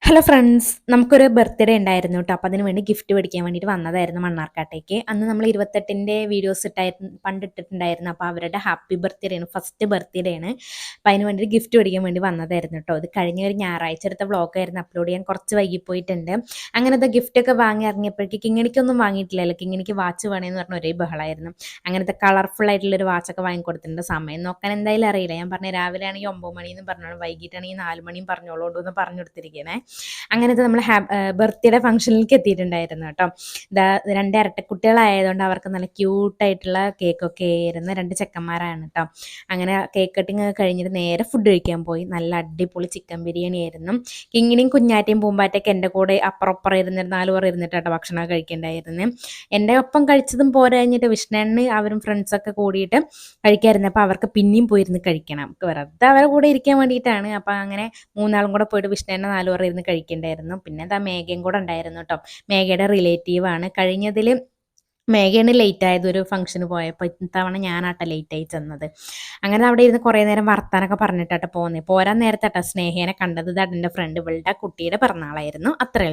Hello friends, നമുക്കൊരു birthday ഉണ്ടായിരുന്നു കേട്ടോ. അപ്പോൾ അതിന് വേണ്ടി ഗിഫ്റ്റ് മേടിക്കാൻ വേണ്ടിയിട്ട് വന്നതായിരുന്നു മണ്ണാർക്കാട്ടേക്ക്. അന്ന് നമ്മൾ 28ൻ്റെ വീഡിയോസ് ഇട്ടിട്ടുണ്ടായിരുന്നു. അപ്പോൾ അവരുടെ ഹാപ്പി ബർത്ത്ഡേ ആണ്, ഫസ്റ്റ് ബർത്ത്ഡേ ആണ്. അപ്പോൾ അതിന് വേണ്ടി ഗിഫ്റ്റ് മേടിക്കാൻ വേണ്ടി വന്നതായിരുന്നു കേട്ടോ. അത് കഴിഞ്ഞ ഒരു ഞായറാഴ്ച എടുത്ത വ്ളോഗായിരുന്നു, അപ്ലോഡ് ചെയ്യാൻ കുറച്ച് വൈകിപ്പോയിട്ടുണ്ട്. അങ്ങനത്തെ ഗിഫ്റ്റൊക്കെ വാങ്ങി ഇറങ്ങിയപ്പോഴേക്ക് കിങ്ങിണിക്കൊന്നും വാങ്ങിയിട്ടില്ലല്ലോ. കിങ്ങിണിക്ക് വാച്ച് വേണമെന്ന് പറഞ്ഞ ഒരേ ബഹളമായിരുന്നു. അങ്ങനത്തെ കളർഫുൾ ആയിട്ടുള്ളൊരു വാച്ചൊക്കെ വാങ്ങിക്കൊടുത്തിട്ടുണ്ട്. സമയം നോക്കാൻ എന്തായാലും അറിയില്ല. ഞാൻ പറഞ്ഞ രാവിലെ ആണെങ്കിൽ 9 മണിയെന്ന് പറഞ്ഞോളൂ, വൈകിട്ടാണെങ്കിൽ 4 മണിയും പറഞ്ഞോളൂ എന്ന് പറഞ്ഞു കൊടുത്തിരിക്കണേ. അങ്ങനത്തെ നമ്മൾ ബർത്ത്ഡേ ഫംഗ്ഷനിലേക്ക് എത്തിയിട്ടുണ്ടായിരുന്നു കേട്ടോ. രണ്ട് ഇരട്ടക്കുട്ടികളായതുകൊണ്ട് അവർക്ക് നല്ല ക്യൂട്ടായിട്ടുള്ള കേക്കൊക്കെ ആയിരുന്നു. 2 ചെക്കന്മാരാണ് കേട്ടോ. അങ്ങനെ കേക്ക് കട്ടിങ് കഴിഞ്ഞിട്ട് നേരെ ഫുഡ് കഴിക്കാൻ പോയി. നല്ല അടിപൊളി ചിക്കൻ ബിരിയാണി ആയിരുന്നു. കിങ്ങിണിയും കുഞ്ഞാറ്റയും പൂമ്പാറ്റയൊക്കെ എൻ്റെ കൂടെ അപ്പുറം ഇരുന്നിട്ട് 4 പേർ ഇരുന്നിട്ട് കേട്ടോ ഭക്ഷണം കഴിക്കേണ്ടായിരുന്നു. എൻ്റെ ഒപ്പം കഴിച്ചതും പോരാ കഴിഞ്ഞിട്ട് വിഷ്ണുണ്ണി അവരും ഫ്രണ്ട്സൊക്കെ കൂടിയിട്ട് കഴിക്കായിരുന്നു. അപ്പോൾ അവർക്ക് പിന്നെയും പോയിരുന്ന് കഴിക്കണം, വെറുതെ അവരുടെ കൂടെ ഇരിക്കാൻ വേണ്ടിയിട്ടാണ്. അപ്പോൾ അങ്ങനെ 3 കൂടെ പോയിട്ട് വിഷ്ണുണ്ണ 4 പേർ ഇരുന്ന് കഴിക്കണ്ടായിരുന്നു. പിന്നെ എന്താ മേഘയും കൂടെ ഉണ്ടായിരുന്നു കേട്ടോ. മേഘയുടെ റിലേറ്റീവാണ്. കഴിഞ്ഞതിൽ മേഘയാണ് ലേറ്റ് ആയത് ഒരു ഫംഗ്ഷന് പോയപ്പോൾ. ഇത്തവണ ഞാനാട്ടോ ലേറ്റായി ചെന്നത്. അങ്ങനെ അവിടെ ഇരുന്ന് കുറേ നേരം വർത്താനൊക്കെ പറഞ്ഞിട്ടാട്ടോ പോരാൻ നേരത്താട്ടോ സ്നേഹേനെ കണ്ടത്. എൻ്റെ ഫ്രണ്ട്, ഇവളുടെ കുട്ടിയുടെ പിറന്നാളായിരുന്നു. അത്രേ